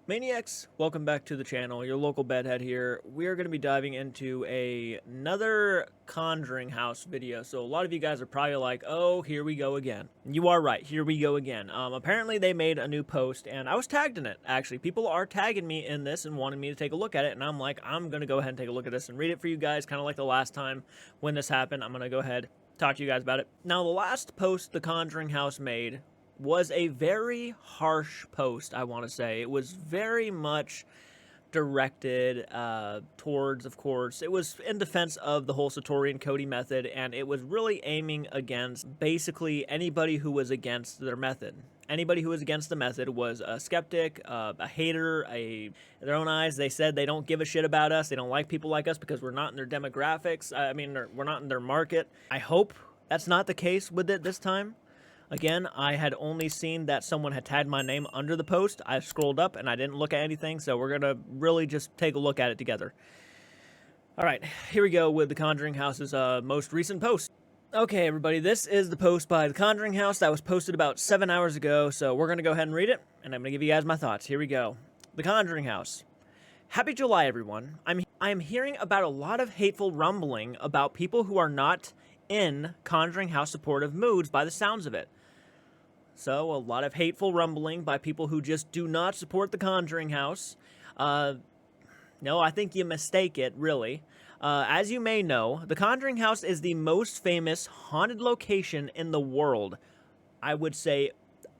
Maniacs, welcome back to the channel. Your local bedhead here. We are going to be diving into another Conjuring house video. So a lot of you guys are probably like, oh, here we go again. You are right, here we go again. Apparently they made a new post and I was tagged in it, actually. People are tagging me in this and wanting me to take a look at it, and I'm like, I'm going to go ahead and take a look at this and read it for you guys, kind of like the last time when this happened. I'm going to go ahead, talk to you guys about it. Now, the last post the Conjuring house made was a very harsh post, I want to say. It was very much directed towards, of course, it was in defense of the whole Satori and Cody method, and it was really aiming against basically anybody who was against their method. Anybody who was against the method was a skeptic, a hater, in their own eyes. They said they don't give a shit about us. They don't like people like us because we're not in their demographics. We're not in their market. I hope that's not the case with it this time. Again, I had only seen that someone had tagged my name under the post. I scrolled up and I didn't look at anything, so we're going to really just take a look at it together. All right, here we go with the Conjuring House's most recent post. Okay, everybody, this is the post by the Conjuring House that was posted about 7 hours ago, so we're going to go ahead and read it, and I'm going to give you guys my thoughts. Here we go. The Conjuring House. Happy July, everyone. I am hearing about a lot of hateful rumbling about people who are not in Conjuring House supportive moods by the sounds of it. So, a lot of hateful rumbling by people who just do not support the Conjuring House. No, I think you mistake it, really. As you may know, the Conjuring House is the most famous haunted location in the world. I would say,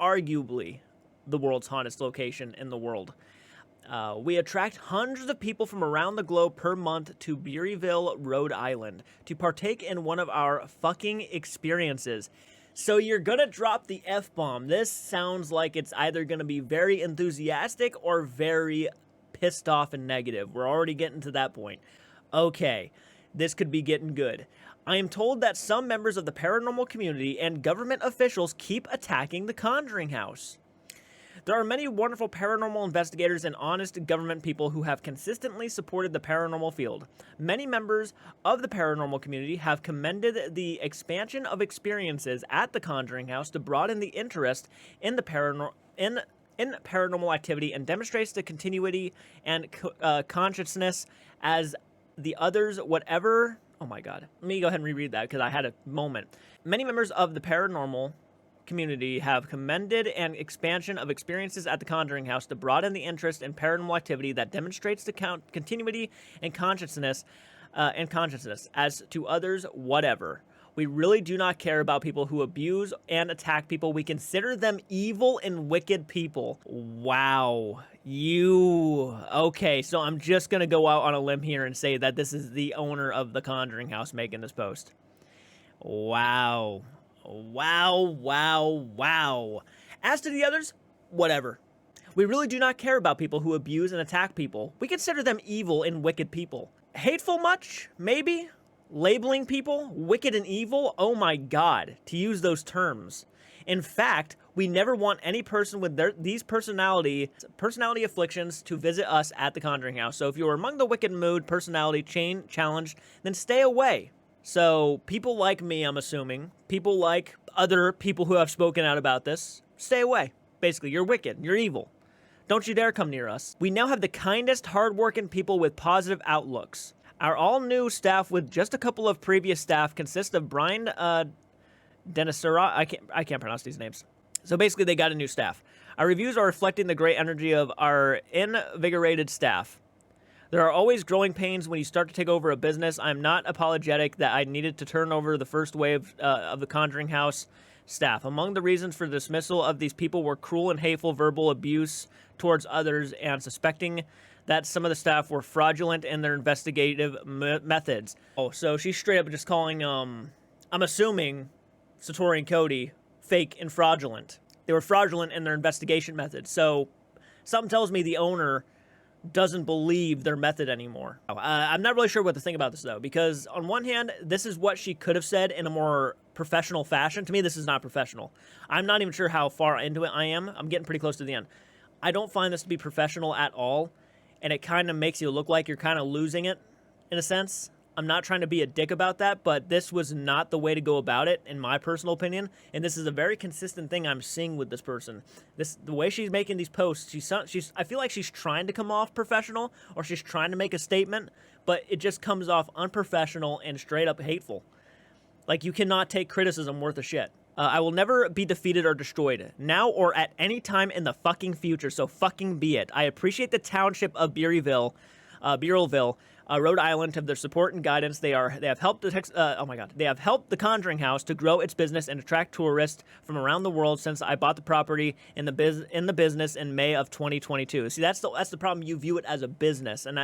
arguably, the world's haunted location in the world. We attract hundreds of people from around the globe per month to Berryville, Rhode Island, to partake in one of our fucking experiences. So you're gonna drop the F-bomb. This sounds like it's either gonna be very enthusiastic or very pissed off and negative. We're already getting to that point. Okay, this could be getting good. I am told that some members of the paranormal community and government officials keep attacking the Conjuring House. There are many wonderful paranormal investigators and honest government people who have consistently supported the paranormal field. Many members of the paranormal community have commended the expansion of experiences at the Conjuring House to broaden the interest in the paranormal activity and demonstrates the continuity and consciousness as the others whatever. Oh my god. Let me go ahead and reread that because I had a moment. Many members of the paranormal community have commended an expansion of experiences at the Conjuring House to broaden the interest in paranormal activity that demonstrates the continuity and consciousness as to others whatever. We really do not care about people who abuse and attack people. We consider them evil and wicked people. Wow. Okay, so I'm just going to go out on a limb here and say that this is the owner of the Conjuring House making this post. Wow. Wow. As to the others, whatever. We really do not care about people who abuse and attack people. We consider them evil and wicked people. Hateful much? Maybe? Labeling people wicked and evil? Oh my god, to use those terms. In fact, we never want any person with these personality afflictions to visit us at the Conjuring House. So if you are among the wicked mood, personality challenged, then stay away. So, people like me, I'm assuming, people like other people who have spoken out about this, stay away. Basically, you're wicked, you're evil. Don't you dare come near us. We now have the kindest, hardworking people with positive outlooks. Our all-new staff with just a couple of previous staff consists of Brian Denisura. I can't pronounce these names. So basically, they got a new staff. Our reviews are reflecting the great energy of our invigorated staff. There are always growing pains when you start to take over a business. I'm not apologetic that I needed to turn over the first wave of the Conjuring House staff. Among the reasons for the dismissal of these people were cruel and hateful verbal abuse towards others and suspecting that some of the staff were fraudulent in their investigative methods. Oh, so she's straight up just calling, I'm assuming, Satori and Cody fake and fraudulent. They were fraudulent in their investigation methods. So something tells me the owner doesn't believe their method anymore. I'm not really sure what to think about this, though, because on one hand, this is what she could have said in a more professional fashion. To me, this is not professional. I'm not even sure how far into it I am. I'm getting pretty close to the end. I don't find this to be professional at all, and it kind of makes you look like you're kind of losing it, in a sense. I'm not trying to be a dick about that, but this was not the way to go about it, in my personal opinion. And this is a very consistent thing I'm seeing with this person. The way she's making these posts, I feel like she's trying to come off professional, or she's trying to make a statement, but it just comes off unprofessional and straight up hateful. Like, you cannot take criticism worth a shit. I will never be defeated or destroyed, now or at any time in the fucking future, so fucking be it. I appreciate the township of Beeryville, Rhode Island, of their support and guidance. They have helped they have helped the Conjuring House to grow its business and attract tourists from around the world since I bought the property in the business in May of 2022. See, that's the problem. You view it as a business, and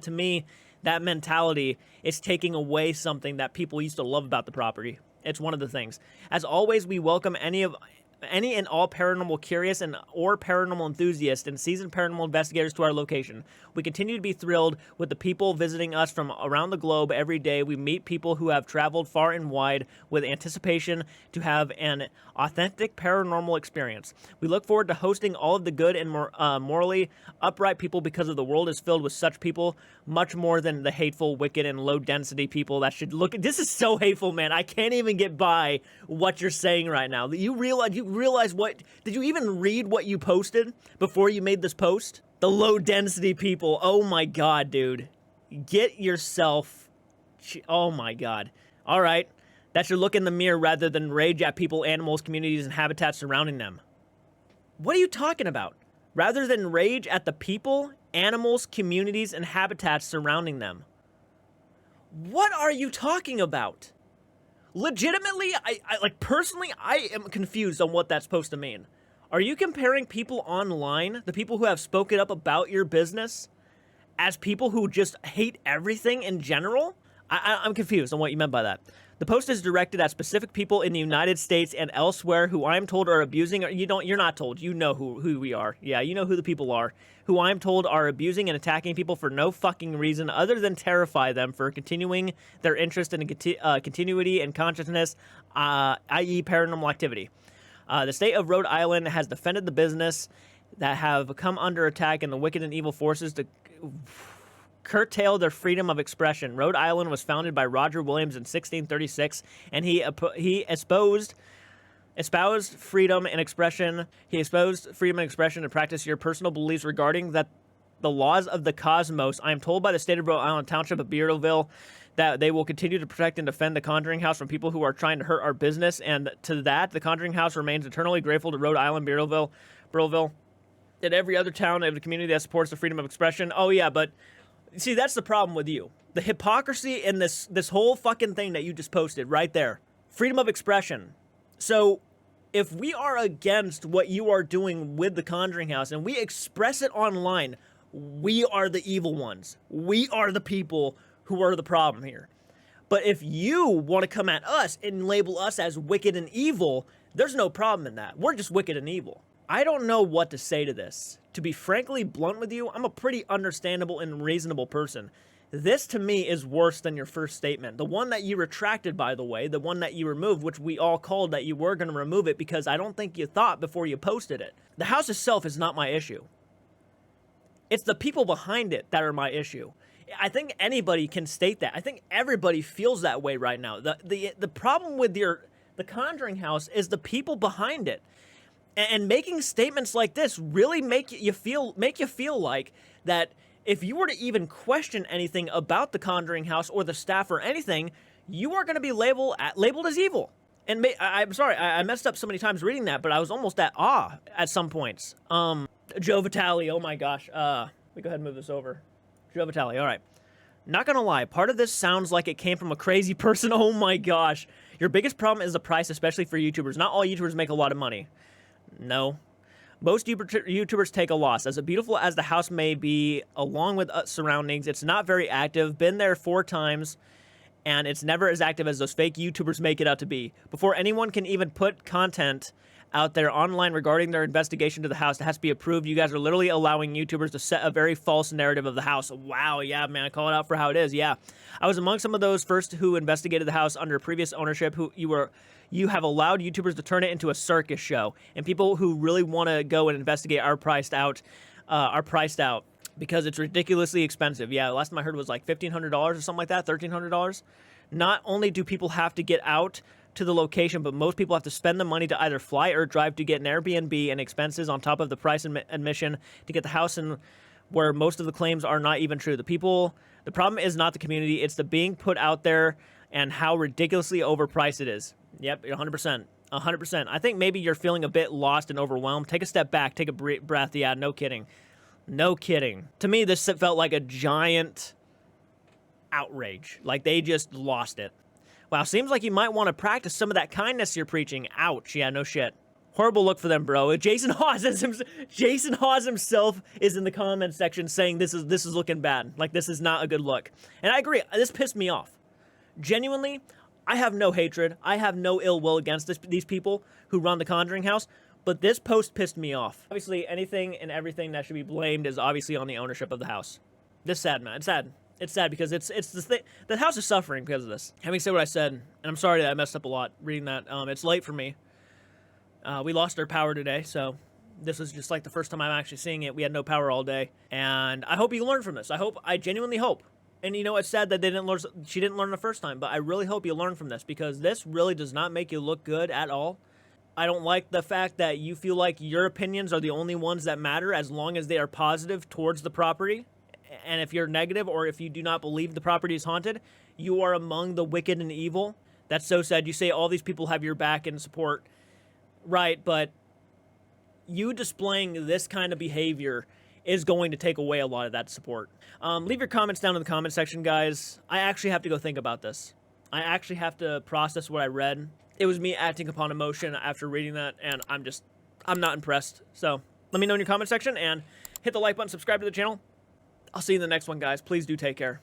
to me, that mentality is taking away something that people used to love about the property. It's one of the things. As always, we welcome any and all paranormal curious or paranormal enthusiasts and seasoned paranormal investigators to our location. We continue to be thrilled with the people visiting us from around the globe every day. We meet people who have traveled far and wide with anticipation to have an authentic paranormal experience. We look forward to hosting all of the good and morally upright people, because of the world is filled with such people, much more than the hateful, wicked, and low-density people that should look... This is so hateful, man. I can't even get by what you're saying right now. You realize what... Did you even read what you posted before you made this post? The low-density people. Oh, my God, dude. Get yourself... Oh, my God. All right. That should look in the mirror rather than rage at people, animals, communities, and habitats surrounding them. What are you talking about? Rather than rage at the people, animals, communities, and habitats surrounding them. What are you talking about? Legitimately, personally, I am confused on what that's supposed to mean. Are you comparing people online, the people who have spoken up about your business, as people who just hate everything in general? I'm confused on what you meant by that. The post is directed at specific people in the United States and elsewhere who I'm told are abusing, or you're not told, you know who we are. Yeah, you know who the people are, who I'm told are abusing and attacking people for no fucking reason other than terrify them for continuing their interest in continuity and consciousness, i.e. paranormal activity. The state of Rhode Island has defended the business that have come under attack, and the wicked and evil forces to curtail their freedom of expression. Rhode Island was founded by Roger Williams in 1636, and he espoused freedom and expression. He espoused freedom and expression to practice your personal beliefs regarding that the laws of the cosmos. I am told by the state of Rhode Island Township of Beeryville that they will continue to protect and defend the Conjuring House from people who are trying to hurt our business, and to that, the Conjuring House remains eternally grateful to Rhode Island, Beeryville, and every other town of the community that supports the freedom of expression. Oh yeah, but see, that's the problem with you. The hypocrisy in this whole fucking thing that you just posted right there. Freedom of expression. So, if we are against what you are doing with the Conjuring House and we express it online, we are the evil ones. We are the people who are the problem here. But if you want to come at us and label us as wicked and evil, there's no problem in that. We're just wicked and evil. I don't know what to say to this. To be frankly blunt with you, I'm a pretty understandable and reasonable person. This, to me, is worse than your first statement. The one that you retracted, by the way, the one that you removed, which we all called that you were going to remove it because I don't think you thought before you posted it. The house itself is not my issue. It's the people behind it that are my issue. I think anybody can state that. I think everybody feels that way right now. The problem with the Conjuring House is the people behind it. And making statements like this really make you feel like that if you were to even question anything about the Conjuring House or the staff or anything, you are going to be labeled as evil. And I'm sorry, I messed up so many times reading that, but I was almost at awe at some points. Joe Vitale, oh my gosh. Let me go ahead and move this over. Joe Vitale, all right. Not gonna lie, part of this sounds like it came from a crazy person. Oh my gosh. Your biggest problem is the price, especially for YouTubers. Not all YouTubers make a lot of money. No. Most YouTubers take a loss. As beautiful as the house may be, along with surroundings, it's not very active. Been there 4 times, and it's never as active as those fake YouTubers make it out to be. Before anyone can even put content out there online regarding their investigation to the house, it has to be approved. You guys are literally allowing YouTubers to set a very false narrative of the house. Wow, yeah, man, I call it out for how it is, yeah. I was among some of those first who investigated the house under previous ownership. You have allowed YouTubers to turn it into a circus show, and people who really want to go and investigate are priced out. because it's ridiculously expensive. Yeah, last time I heard it was like $1,500 or something like that, $1,300. Not only do people have to get out to the location, but most people have to spend the money to either fly or drive to get an Airbnb and expenses on top of the price admission to get the house, and where most of the claims are not even true. The problem is not the community, it's the being put out there and how ridiculously overpriced it is. Yep, 100%. 100%. I think maybe you're feeling a bit lost and overwhelmed. Take a step back, take a breath. Yeah, no kidding. No kidding. To me, this felt like a giant outrage. Like they just lost it. Wow, seems like you might want to practice some of that kindness you're preaching. Ouch. Yeah, no shit. Horrible look for them, bro. Jason Hawes himself is in the comment section saying this is looking bad. Like, this is not a good look. And I agree. This pissed me off. Genuinely, I have no hatred. I have no ill will against these people who run the Conjuring house. But this post pissed me off. Obviously, anything and everything that should be blamed is obviously on the ownership of the house. This is sad, man. It's sad. It's sad because it's the thing. The house is suffering because of this. Having said what I said, and I'm sorry that I messed up a lot reading that. It's late for me. We lost our power today, so this was just like the first time I'm actually seeing it. We had no power all day, and I hope you learn from this. I genuinely hope. And you know, it's sad that she didn't learn the first time, but I really hope you learn from this because this really does not make you look good at all. I don't like the fact that you feel like your opinions are the only ones that matter as long as they are positive towards the property. And if you're negative or if you do not believe the property is haunted, you are among the wicked and evil. That's so sad. You say all these people have your back and support. Right, but you displaying this kind of behavior is going to take away a lot of that support. Leave your comments down in the comment section, guys. I actually have to go think about this. I actually have to process what I read. It was me acting upon emotion after reading that, and I'm not impressed. So let me know in your comment section, and hit the like button, subscribe to the channel. I'll see you in the next one, guys. Please do take care.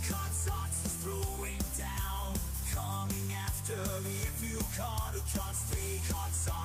JCARTSARTS is throwing down, coming after me if you can't, JCARTSARTS.